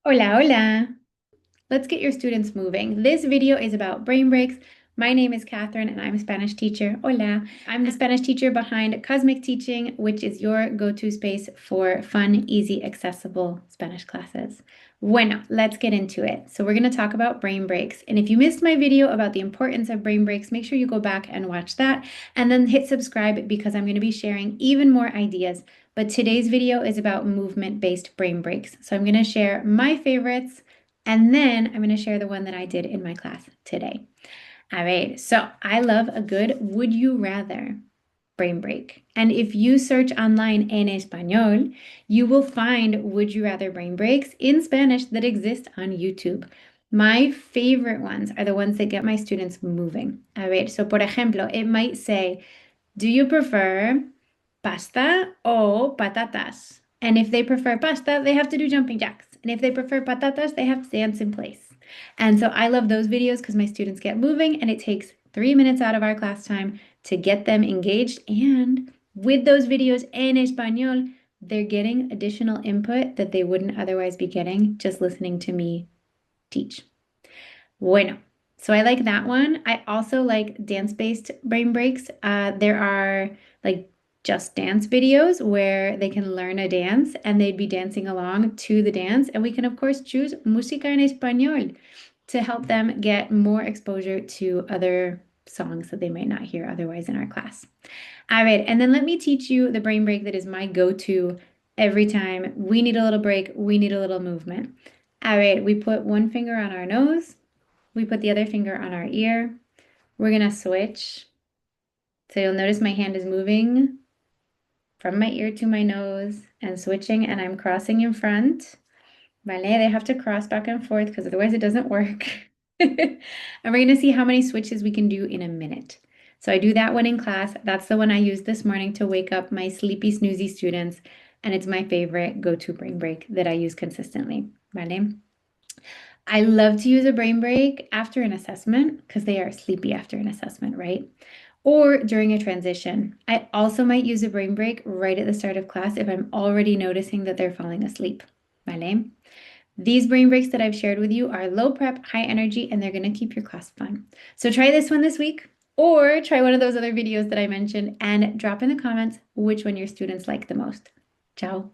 Hola, hola. Let's get your students moving. This video is about brain breaks. My name is Catherine and I'm a Spanish teacher. Hola. I'm the Spanish teacher behind Cosmic Teaching, which is your go-to space for fun, easy, accessible Spanish classes. Bueno, let's get into it. So we're going to talk about brain breaks. And if you missed my video about the importance of brain breaks, make sure you go back and watch that and then hit subscribe because I'm going to be sharing even more ideas. But today's video is about movement-based brain breaks. So I'm going to share my favorites and then I'm going to share the one that I did in my class today. All right, so I love a good would you rather brain break. And if you search online en español, you will find would you rather brain breaks in Spanish that exist on YouTube. My favorite ones are the ones that get my students moving. A ver, so por ejemplo, it might say, do you prefer pasta o patatas? And if they prefer pasta, they have to do jumping jacks. And if they prefer patatas, they have to dance in place. And so I love those videos because my students get moving and it takes 3 minutes out of our class time to get them engaged. And with those videos en español, they're getting additional input that they wouldn't otherwise be getting just listening to me teach. Bueno, so I like that one. I also like dance-based brain breaks. There are like just dance videos where they can learn a dance and they'd be dancing along to the dance. And we can, of course, choose música en español to help them get more exposure to other songs that they might not hear otherwise in our class. All right, and then let me teach you the brain break that is my go-to every time we need a little break, we need a little movement. All right, we put one finger on our nose. We put the other finger on our ear. We're gonna switch. So you'll notice my hand is moving from my ear to my nose and switching, and I'm crossing in front. Vale, they have to cross back and forth because otherwise it doesn't work. And we're gonna see how many switches we can do in a minute. So I do that one in class. That's the one I used this morning to wake up my sleepy, snoozy students, and it's my favorite go-to brain break that I use consistently. Vale? I love to use a brain break after an assessment because they are sleepy after an assessment, right? Or during a transition. I also might use a brain break right at the start of class if I'm already noticing that they're falling asleep. Vale? These brain breaks that I've shared with you are low prep, high energy, and they're going to keep your class fun. So try this one this week or try one of those other videos that I mentioned and drop in the comments which one your students like the most. Ciao.